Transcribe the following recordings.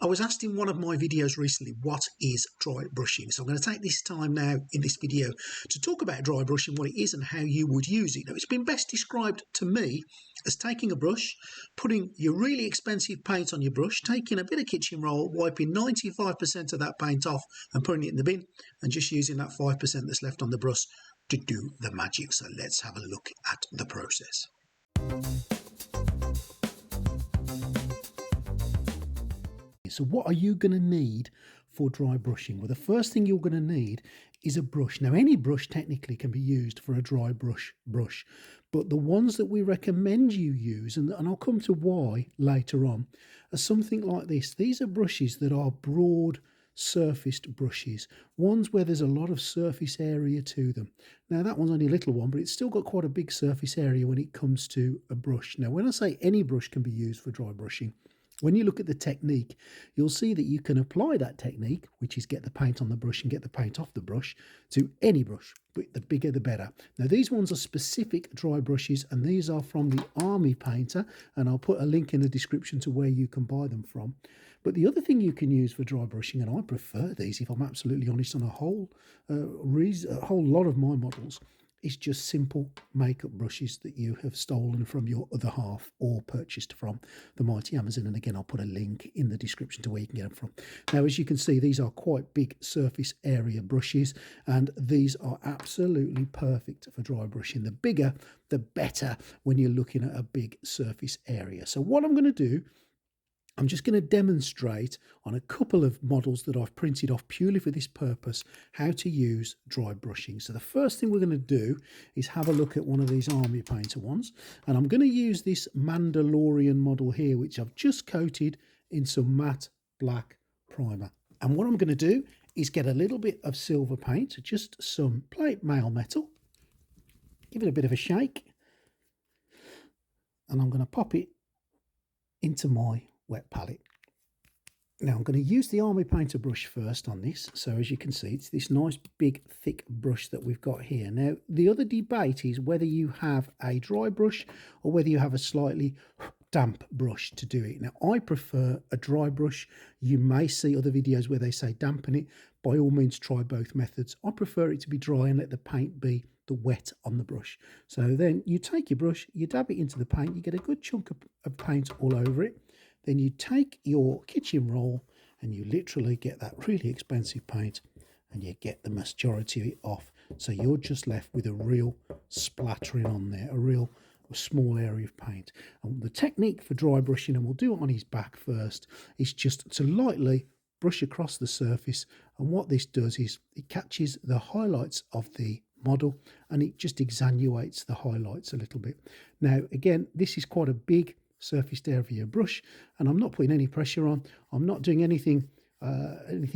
I was asked in one of my videos recently, what is dry brushing? So I'm going to take this time now in this video to talk about dry brushing, what it is and how you would use it. Now, it's been best described to me as taking a brush, putting your really expensive paint on your brush, taking a bit of kitchen roll, wiping 95% of that paint off and putting it in the bin, and just using that 5% that's left on the brush to do the magic. So let's have a look at the process. So what are you going to need for dry brushing? Well, the first thing you're going to need is a brush. Now, any brush technically can be used for a dry brush, but the ones that we recommend you use, and I'll come to why later on, are something like this. These are brushes that are broad surfaced brushes, ones where there's a lot of surface area to them. Now, that one's only a little one, but it's still got quite a big surface area when it comes to a brush. Now, when I say any brush can be used for dry brushing, when you look at the technique, you'll see that you can apply that technique, which is get the paint on the brush and get the paint off the brush, to any brush, but the bigger the better. Now, these ones are specific dry brushes, and these are from the Army Painter, and I'll put a link in the description to where you can buy them from. But the other thing you can use for dry brushing, and I prefer these, if I'm absolutely honest, on a whole lot of my models, is just simple makeup brushes that you have stolen from your other half or purchased from the mighty Amazon. And again, I'll put a link in the description to where you can get them from. Now, as you can see, these are quite big surface area brushes, and these are absolutely perfect for dry brushing. The bigger, the better when you're looking at a big surface area. So what I'm going to do, I'm just going to demonstrate on a couple of models that I've printed off purely for this purpose how to use dry brushing. So the first thing we're going to do is have a look at one of these Army Painter ones, and I'm going to use this Mandalorian model here, which I've just coated in some matte black primer. And what I'm going to do is get a little bit of silver paint, just some plate mail metal, give it a bit of a shake, and I'm going to pop it into my wet palette. Now I'm going to use the Army Painter brush first on this. So as you can see, it's this nice big thick brush that we've got here. Now the other debate is whether you have a dry brush or whether you have a slightly damp brush to do it. Now I prefer a dry brush. You may see other videos where they say dampen it. By all means try both methods. I prefer it to be dry and let the paint be the wet on the brush. So then you take your brush, you dab it into the paint, you get a good chunk of paint all over it. Then you take your kitchen roll and you literally get that really expensive paint and you get the majority of it off. So you're just left with a real splattering on there, a real small area of paint. And the technique for dry brushing, and we'll do it on his back first, is just to lightly brush across the surface. And what this does is it catches the highlights of the model and it just exaggerates the highlights a little bit. Now, again, this is quite a big surfaced area brush, and I'm not putting any pressure on. I'm not doing anything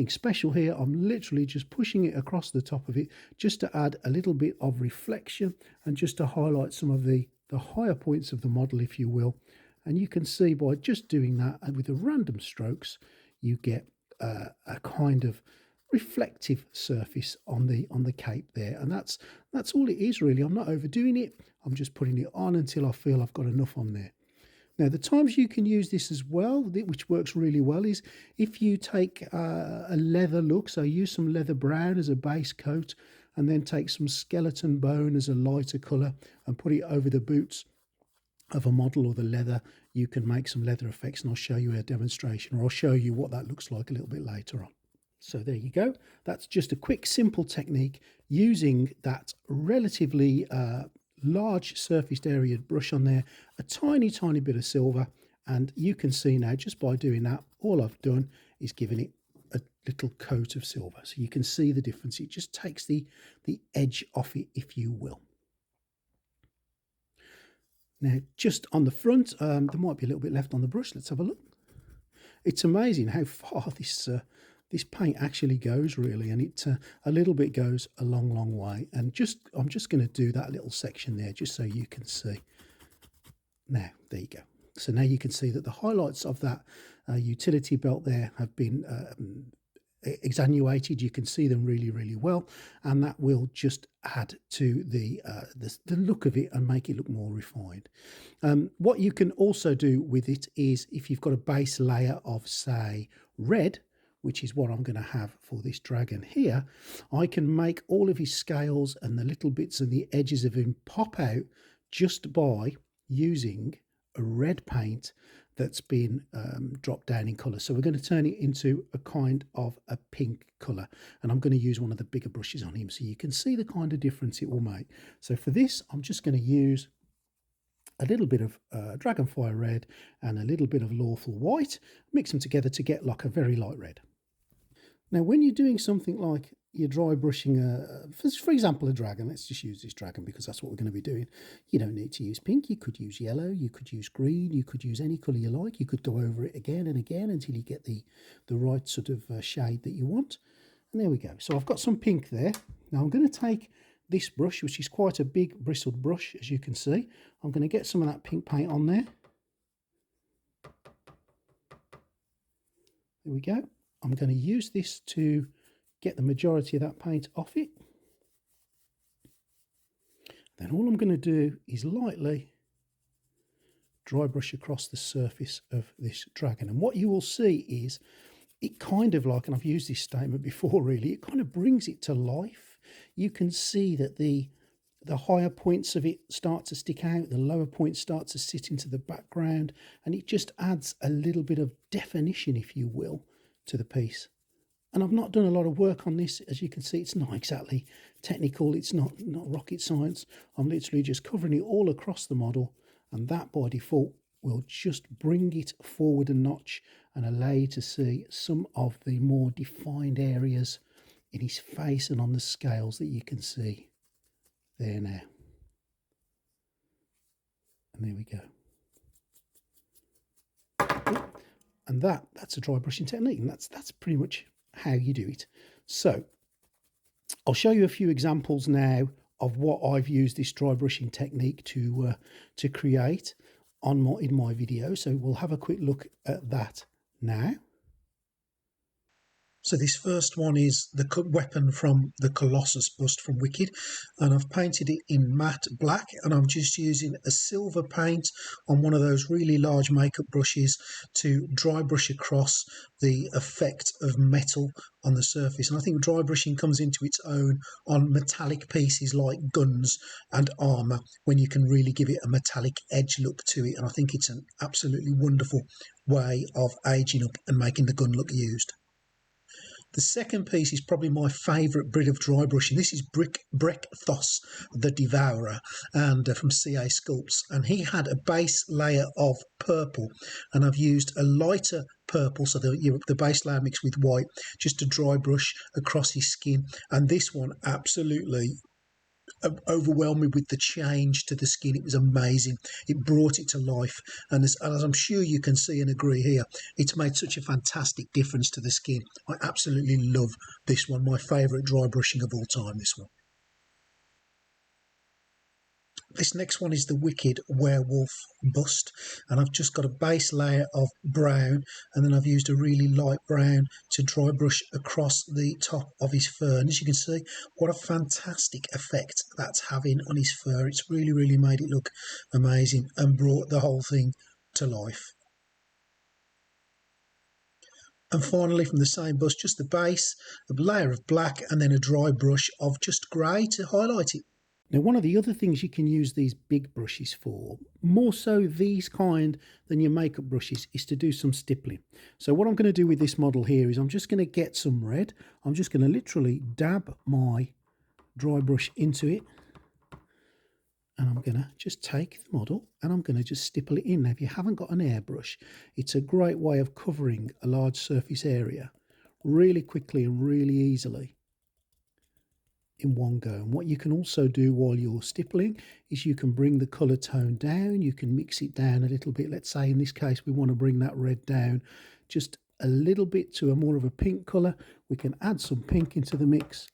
special here. I'm literally just pushing it across the top of it just to add a little bit of reflection and just to highlight some of the higher points of the model, if you will. And you can see by just doing that and with the random strokes, you get a kind of reflective surface on the cape there, and that's all it is really. I'm not overdoing it. I'm just putting it on until I feel I've got enough on there. Now, the times you can use this as well, which works really well, is if you take a leather look, so use some leather brown as a base coat, and then take some skeleton bone as a lighter colour and put it over the boots of a model or the leather. You can make some leather effects, and I'll show you a demonstration, or I'll show you what that looks like a little bit later on. So there you go. That's just a quick, simple technique using that relatively large surfaced area brush on there, a tiny bit of silver, and you can see now just by doing that, all I've done is given it a little coat of silver. So you can see the difference. It just takes the edge off it, if you will. Now, just on the front, there might be a little bit left on the brush. Let's have a look. It's amazing how far this paint actually goes, really, and it a little bit goes a long way. And I'm just going to do that little section there just so you can see. Now, there you go. So now you can see that the highlights of that utility belt there have been exaggerated. You can see them really well, and that will just add to the look of it and make it look more refined. What you can also do with it is, if you've got a base layer of, say, red, which is what I'm going to have for this dragon here, I can make all of his scales and the little bits and the edges of him pop out just by using a red paint that's been dropped down in colour. So we're going to turn it into a kind of a pink colour, and I'm going to use one of the bigger brushes on him so you can see the kind of difference it will make. So for this, I'm just going to use a little bit of Dragonfire red and a little bit of Lawful white, mix them together to get like a very light red. Now, when you're doing something like you're dry brushing, for example, a dragon, let's just use this dragon because that's what we're going to be doing. You don't need to use pink, you could use yellow, you could use green, you could use any colour you like. You could go over it again and again until you get the right sort of shade that you want. And there we go. So I've got some pink there. Now I'm going to take this brush, which is quite a big bristled brush, as you can see. I'm going to get some of that pink paint on there. There we go. I'm going to use this to get the majority of that paint off it. Then all I'm going to do is lightly dry brush across the surface of this dragon. And what you will see is it kind of like, and I've used this statement before really, it kind of brings it to life. You can see that the higher points of it start to stick out, the lower points start to sit into the background, and it just adds a little bit of definition, if you will, to the piece. And I've not done a lot of work on this. As you can see, it's not exactly technical, it's not rocket science. I'm literally just covering it all across the model, and that by default will just bring it forward a notch and allow you to see some of the more defined areas in his face and on the scales that you can see there now. And there we go. And that's a dry brushing technique, and that's pretty much how you do it. So I'll show you a few examples now of what I've used this dry brushing technique to create in my video. So we'll have a quick look at that now. So this first one is the weapon from the Colossus bust from Wicked, and I've painted it in matte black, and I'm just using a silver paint on one of those really large makeup brushes to dry brush across the effect of metal on the surface. And I think dry brushing comes into its own on metallic pieces like guns and armour, when you can really give it a metallic edge look to it, and I think it's an absolutely wonderful way of aging up and making the gun look used. The second piece is probably my favourite bit of dry brushing. This is Brekthos the Devourer, and from CA Sculpts, and he had a base layer of purple, and I've used a lighter purple, so the base layer mixed with white, just to dry brush across his skin. And this one absolutely overwhelmed me with the change to the skin. It was amazing. It brought it to life, and as I'm sure you can see and agree here, it's made such a fantastic difference to the skin. I absolutely love this one. My favourite dry brushing of all time, this one. This next one is the Wicked Werewolf bust, and I've just got a base layer of brown, and then I've used a really light brown to dry brush across the top of his fur. And as you can see, what a fantastic effect that's having on his fur. It's really made it look amazing and brought the whole thing to life. And finally, from the same bust, just the base, a layer of black, and then a dry brush of just grey to highlight it. Now, one of the other things you can use these big brushes for, more so these kind than your makeup brushes, is to do some stippling. So what I'm going to do with this model here is I'm just going to get some red. I'm just going to literally dab my dry brush into it. And I'm going to just take the model and I'm going to just stipple it in. Now, if you haven't got an airbrush, it's a great way of covering a large surface area really quickly and really easily in one go. And what you can also do while you're stippling is you can bring the colour tone down, you can mix it down a little bit. Let's say in this case we want to bring that red down just a little bit to a more of a pink colour. We can add some pink into the mix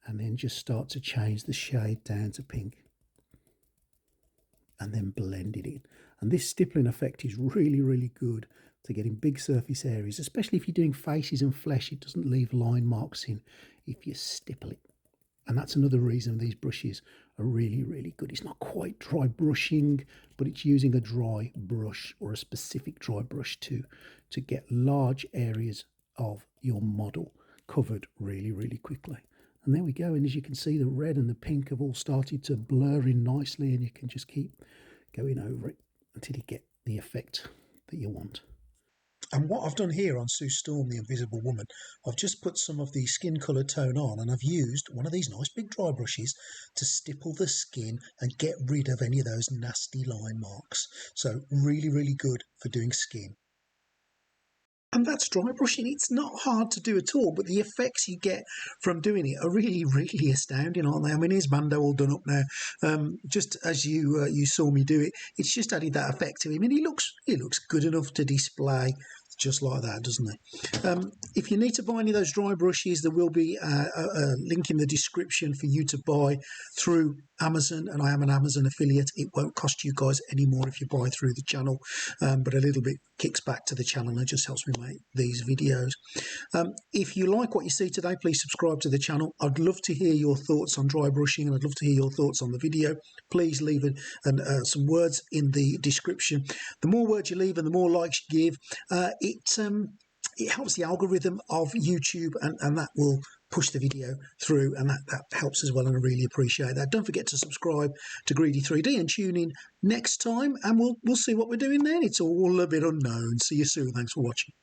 and then just start to change the shade down to pink and then blend it in. And this stippling effect is really good to getting big surface areas, especially if you're doing faces and flesh. It doesn't leave line marks in if you stipple it. And that's another reason these brushes are really good. It's not quite dry brushing, but it's using a dry brush or a specific dry brush to get large areas of your model covered really quickly. And there we go. And as you can see, the red and the pink have all started to blur in nicely, and you can just keep going over it until you get the effect that you want. And what I've done here on Sue Storm, the Invisible Woman, I've just put some of the skin colour tone on, and I've used one of these nice big dry brushes to stipple the skin and get rid of any of those nasty line marks. So really good for doing skin. And that's dry brushing. It's not hard to do at all, but the effects you get from doing it are really astounding, aren't they? I mean, here's Mando all done up now. Just as you saw me do it, it's just added that effect to him, and he looks good enough to display just like that, doesn't it? If you need to buy any of those dry brushes, there will be a link in the description for you to buy through Amazon, and I am an Amazon affiliate. It won't cost you guys any more if you buy through the channel, but a little bit kicks back to the channel and it just helps me make these videos. If you like what you see today, please subscribe to the channel. I'd love to hear your thoughts on dry brushing, and I'd love to hear your thoughts on the video. Please leave some words in the description. The more words you leave and the more likes you give, it helps the algorithm of YouTube, and that will push the video through, and that helps as well, and I really appreciate that. Don't forget to subscribe to Greedy 3D and tune in next time, and we'll see what we're doing then. It's all a bit unknown. See you soon. Thanks for watching.